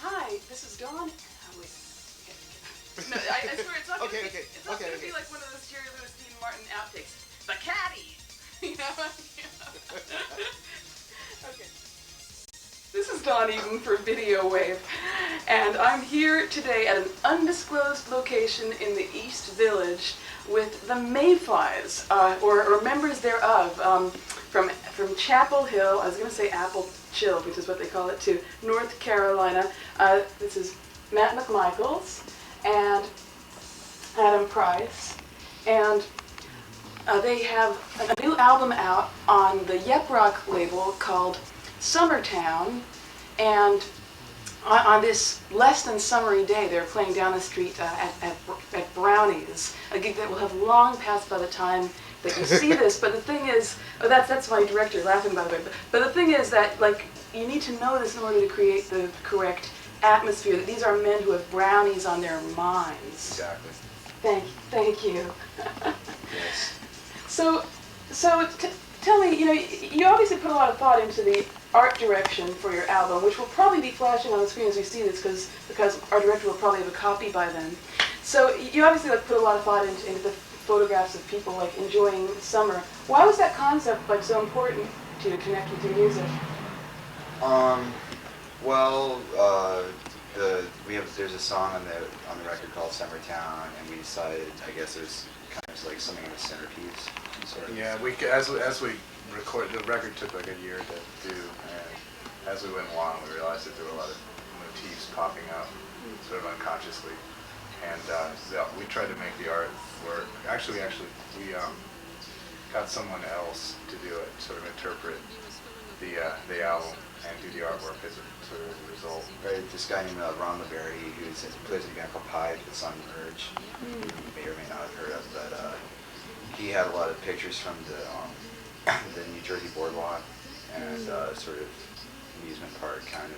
Hi, this is Dawn. Oh, wait. Okay. No, I swear it's not going to be. It's not going to be like one of those Jerry Lewis, Dean Martin outtakes. The caddy. You know? Okay. This is Dawn Eden for Video Wave, and I'm here today at an undisclosed location in the East Village with the Mayflies, or members thereof, from Chapel Hill. I was going to say Apple Chill, which is what they call it, to North Carolina. This is Matt McMichaels and Adam Price, and they have a new album out on the Yep Rock label called Summertown, and on this less than summery day they're playing down the street at Brownie's, a gig that will have long passed by the time that you see this. But the thing is, that's my director laughing, by the way, but the thing is that, like, you need to know this in order to create the correct atmosphere, that these are men who have brownies on their minds. Exactly. Thank you. Yes. So tell me, you obviously put a lot of thought into the art direction for your album, which will probably be flashing on the screen as we see this, because our director will probably have a copy by then. So you obviously put a lot of thought into the photographs of people enjoying summer. Why was that concept so important to you to connect with your music? There's a song on the record called Summertown, and we decided, I guess there's kind of like something of a centerpiece, sort of. Yeah, as we record, the record took like a year to do, and as we went along, we realized that there were a lot of motifs popping up, sort of unconsciously, and we tried to make the art work. Actually, we got someone else to do it, sort of interpret the album and do the artwork as a sort of result. Right, this guy named Ron LeBerry, who plays in a band called Pied, that's on Urge, you may or may not have heard of, but he had a lot of pictures from the New Jersey boardwalk and sort of amusement park kind of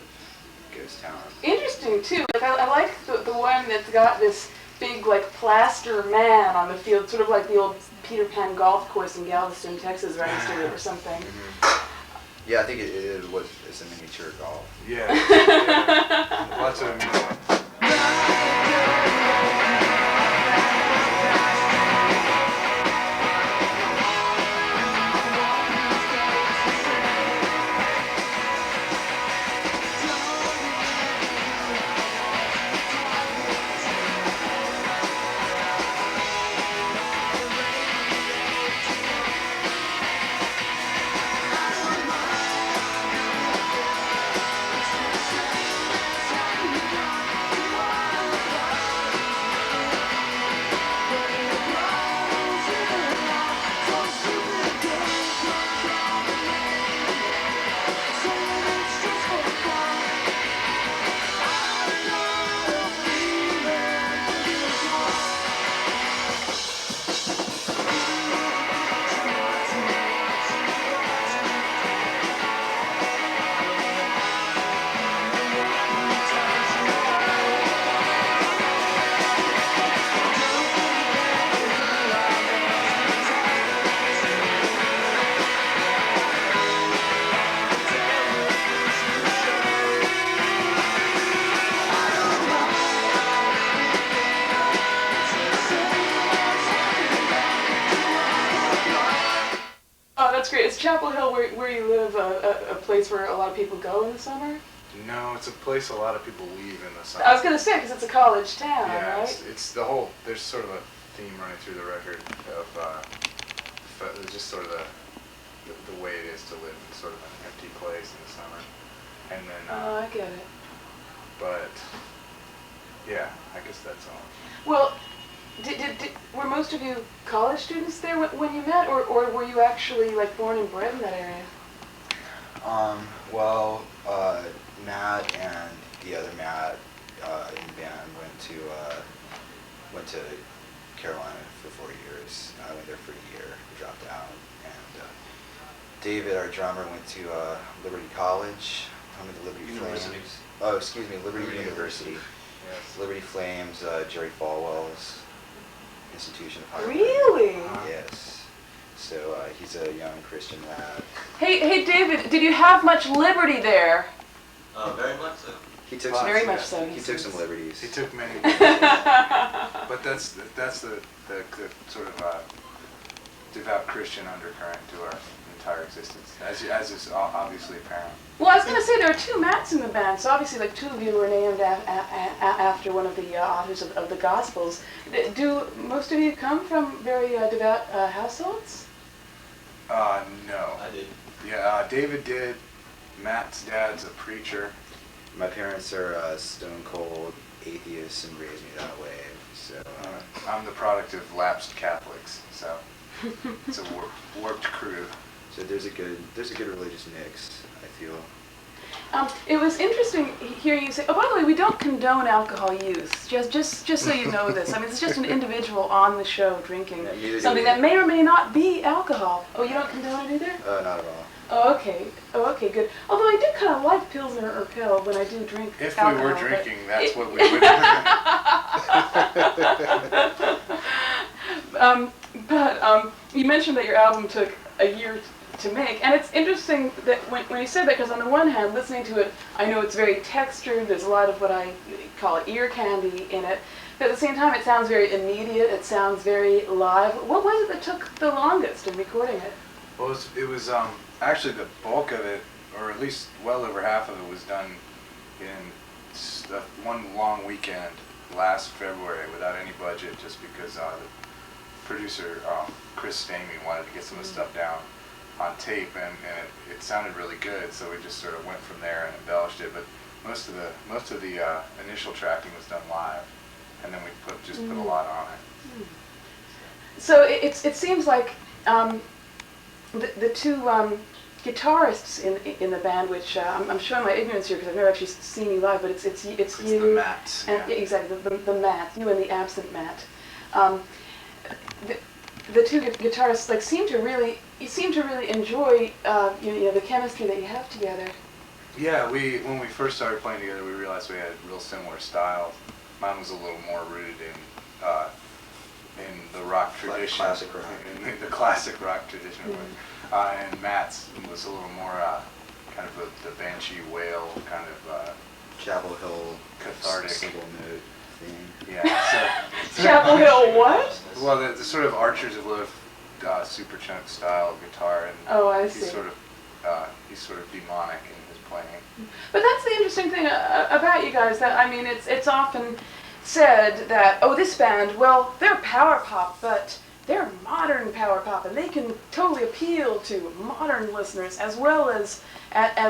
ghost town. Interesting too. I like the one that's got this big plaster man on the field, sort of like the old Peter Pan golf course in Galveston, Texas, right next to it or something. Yeah, I think it's a miniature golf. Yeah. Lots of amusement. That's great. Is Chapel Hill, where you live, a place where a lot of people go in the summer? No, it's a place a lot of people leave in the summer. I was going to say, because it's a college town, yeah, right? it's the whole, there's sort of a theme running through the record of just sort of the way it is to live in sort of an empty place in the summer. And then, Oh, I get it. but, yeah, I guess that's all. Well, were most of you college students there when you met, or were you actually like born and bred in that area? Well, Matt and the other Matt in the band went to Carolina for 4 years. I went there for a year, dropped out, and David, our drummer, went to Liberty College, home of the Liberty Flames. Oh, excuse me, Liberty University. Yes. Liberty Flames, Jerry Falwell's institution of higher Really? learning. Yes. So he's a young Christian lad. Hey, David, did you have much liberty there? Very much so. He took Lots, Very yeah. much so. He took some liberties. He took many, but that's the sort of devout Christian undercurrent to our entire existence, as is obviously apparent. Well, I was going to say there are two Matts in the band, so obviously like two of you were named after one of the authors of the Gospels. Do most of you come from very devout households? No. I did. Yeah, David did. Matt's dad's a preacher. My parents are stone cold atheists and raised me that way. So I'm the product of lapsed Catholics, so it's a warped crew. so there's a good religious mix, I feel. It was interesting hearing you say, oh, by the way, we don't condone alcohol use, just so you know this. I mean, it's just an individual on the show drinking Yeah, neither do something we. that may or may not be alcohol. Oh, you don't condone it either? Not at all. Oh, okay, good. Although I do kind of like Pilsner or Pill when I do drink If alcohol. we were but drinking, that's what we would. You mentioned that your album took a year to make, and it's interesting that when you said that, because on the one hand, listening to it, I know it's very textured, there's a lot of what I call ear candy in it, but at the same time it sounds very immediate, it sounds very live. What was it that took the longest in recording it? Well, it was actually the bulk of it, or at least well over half of it, was done in one long weekend last February without any budget, just because the producer, Chris Stamey, wanted to get some of the stuff down on tape, and it sounded really good, so we just sort of went from there and embellished it. But most of the initial tracking was done live, and then we put a lot on it. So it seems like the two guitarists in the band, which I'm showing my ignorance here because I've never actually seen you live, but it's you the Matt, and yeah. exactly the Matt, you and the absent Matt. The two guitarists like seem to really enjoy the chemistry that you have together. Yeah, when we first started playing together, we realized we had real similar styles. Mine was a little more rooted in the rock tradition, Classic rock. in the classic rock tradition, and Matt's was a little more kind of the banshee wail kind of Chapel Hill cathartic. single note thing. Yeah. So, Chapel Hill, what? well, the sort of Archers of Loaf Superchunk style guitar, and Oh, I he's see. sort of demonic in his playing. But that's the interesting thing about you guys. That I mean, it's often said that, oh, this band, well, they're power pop, but they're modern power pop, and they can totally appeal to modern listeners as well as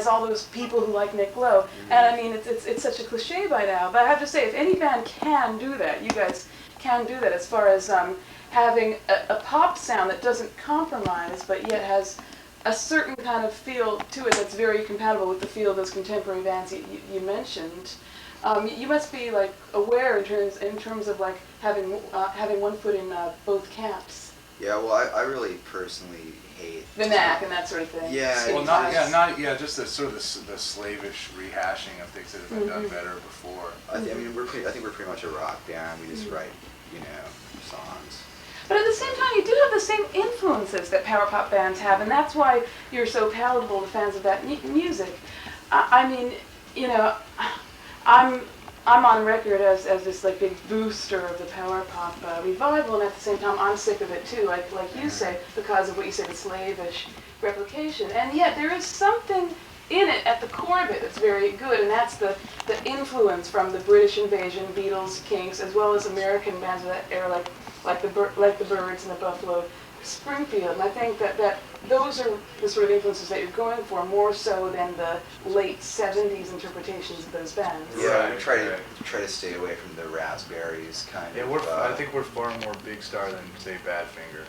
all those people who like Nick Lowe. And I mean, it's such a cliche by now, but I have to say, if any band can do that, you guys can do that as far as having a pop sound that doesn't compromise, but yet has a certain kind of feel to it that's very compatible with the feel of those contemporary bands you mentioned. You must be like aware in terms of like having one foot in both camps. Yeah, well, I really personally hate The knack and that sort of thing. Yeah, Sweet Well, vibes. just the sort of the slavish rehashing of things that have been done better before. I mean, I think we're pretty much a rock band. We just write, songs. But at the same time, you do have the same influences that power pop bands have, and that's why you're so palatable to fans of that music. I mean, I'm on record as this like big booster of the power pop revival, and at the same time, I'm sick of it too, like you say, because of what you say, the slavish replication. And yet, there is something in it at the core of it that's very good, and that's the influence from the British invasion, Beatles, Kinks, as well as American bands of that era, like the Byrds and the Buffalo Springfield, and I think that those are the sort of influences that you're going for, more so than the late 70s interpretations of those bands. Yeah, Right, we try right. to try to stay away from the raspberries kind Yeah, of. I think we're far more Big Star than, say, Badfinger.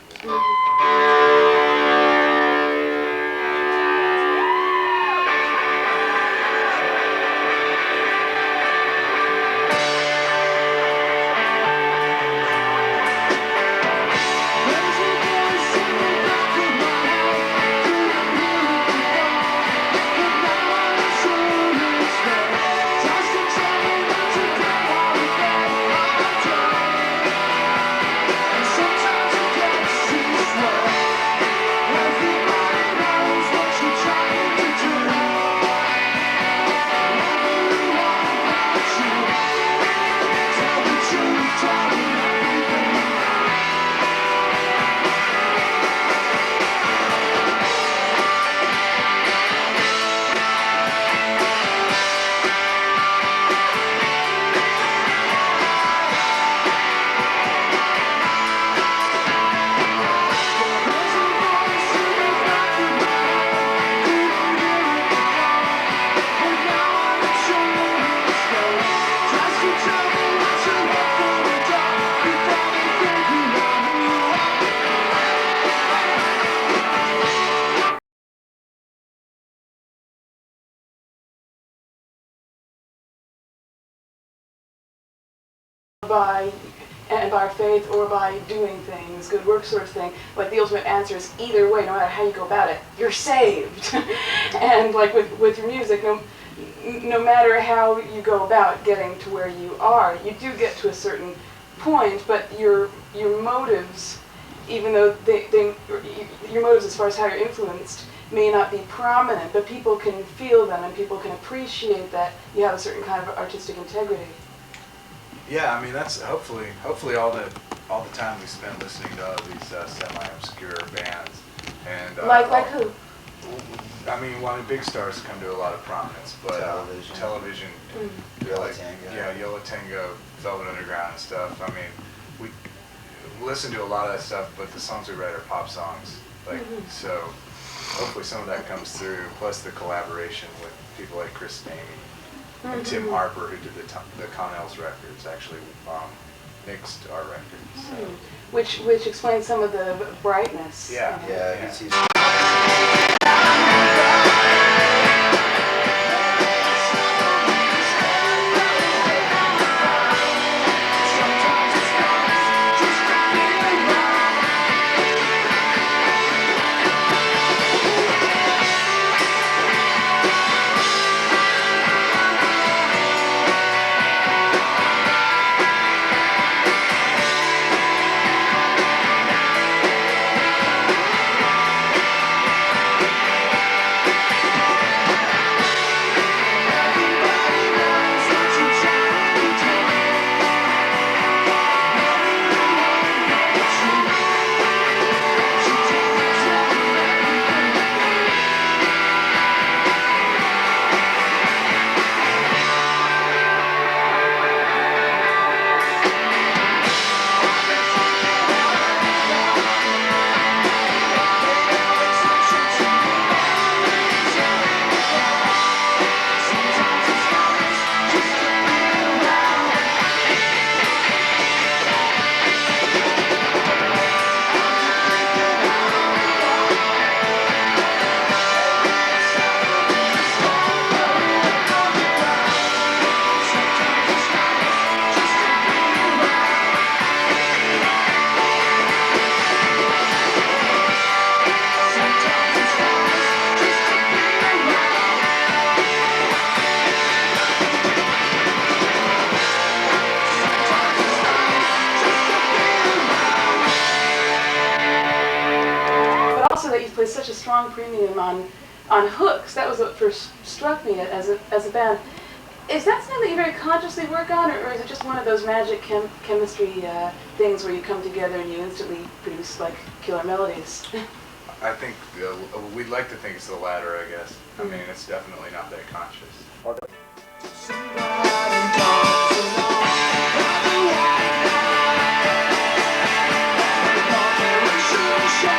By our faith or by doing things, good work sort of thing. Like the ultimate answer is either way, no matter how you go about it, you're saved. And like with your music, no matter how you go about getting to where you are, you do get to a certain point, but your motives, even though your motives as far as how you're influenced may not be prominent, but people can feel them and people can appreciate that you have a certain kind of artistic integrity. Yeah, I mean that's hopefully all the time we spend listening to all of these semi-obscure bands, and Like who? I mean, Big Stars come to a lot of prominence, but television, Yellow Tango. yeah, Yellow Tango, Velvet Underground and stuff. I mean, we listen to a lot of that stuff, but the songs we write are pop songs, so hopefully some of that comes through. Plus the collaboration with people like Chris Stamey. And Tim Harper, who did the Connells records, actually mixed our records. So. Which explains some of the brightness. Yeah. Yeah, he's Place such a strong premium on hooks. That was what first struck me as a band. Is that something that you very consciously work on, or is it just one of those magic chemistry things where you come together and you instantly produce like killer melodies? I think we'd like to think it's the latter, I guess. I mean, it's definitely not that conscious. Show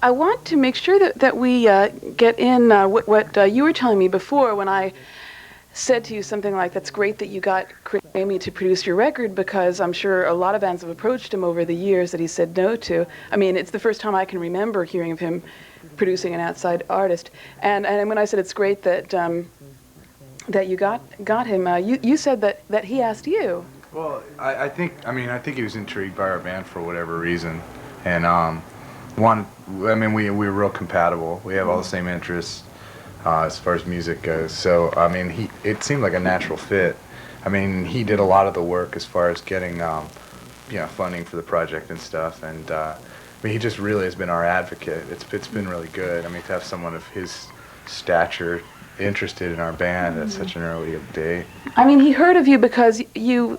I want to make sure that we get in what you were telling me before when I said to you something like, that's great that you got Chris Ramey to produce your record, because I'm sure a lot of bands have approached him over the years that he said no to. I mean, it's the first time I can remember hearing of him producing an outside artist. And when I said it's great that that you got him, you said that he asked you. Well, I think he was intrigued by our band for whatever reason, and we were real compatible. We have all the same interests as far as music goes. So I mean, it seemed like a natural fit. I mean, he did a lot of the work as far as getting funding for the project and stuff, and I mean, he just really has been our advocate. It's been really good. I mean, to have someone of his stature interested in our band at such an early date. I mean, he heard of you because you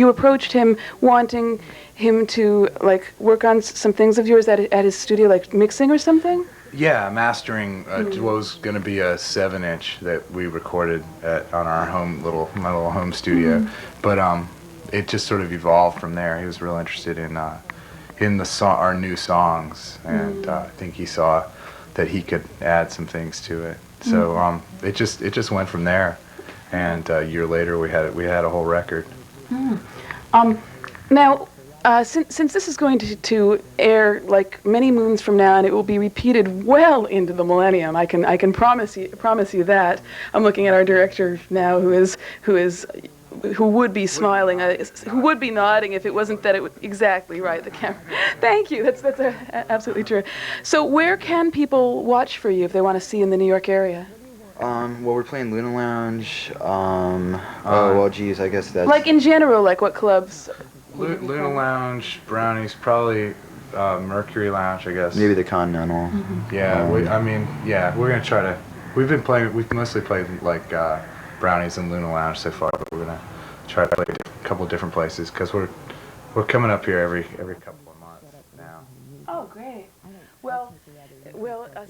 approached him wanting him to like work on some things of yours at his studio, like mixing or something. Yeah, mastering what was going to be a 7-inch that we recorded on our my little home studio, but it just sort of evolved from there. He was real interested in our new songs, and I think he saw that he could add some things to it. So it just went from there, and a year later we had a whole record. Now, since this is going to air like many moons from now, and it will be repeated well into the millennium, I can promise you that. I'm looking at our director now, who would be smiling, who would be nodding if it wasn't that it was exactly right. The camera. Thank you. That's absolutely true. So where can people watch for you if they want to see in the New York area? Well, we're playing Luna Lounge. Well, geez, I guess that's... Like in general, like what clubs? Luna Lounge, Brownies, probably Mercury Lounge, I guess. Maybe the Continental. Yeah, we're gonna try to. We've mostly played like Brownies and Luna Lounge so far, but we're gonna try to play a couple different places because we're coming up here every couple of months now. Oh, great. Well,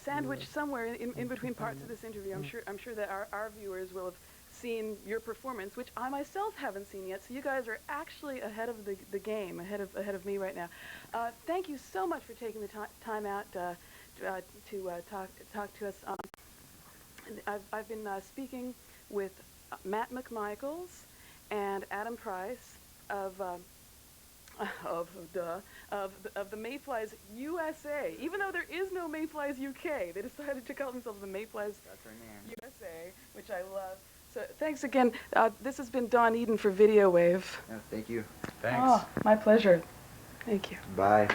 sandwiched somewhere in between parts of this interview, I'm sure that our viewers will have seen your performance, which I myself haven't seen yet. So you guys are actually ahead of the game, ahead of me right now. Thank you so much for taking the time out to talk to us. I've been speaking with Matt McMichaels and Adam Price of the Mayflies USA. Even though there is no Mayflies UK, they decided to call themselves the Mayflies USA, which I love. So thanks again. This has been Dawn Eden for Video Wave. Yeah, thank you. Thanks. Oh, my pleasure. Thank you. Bye.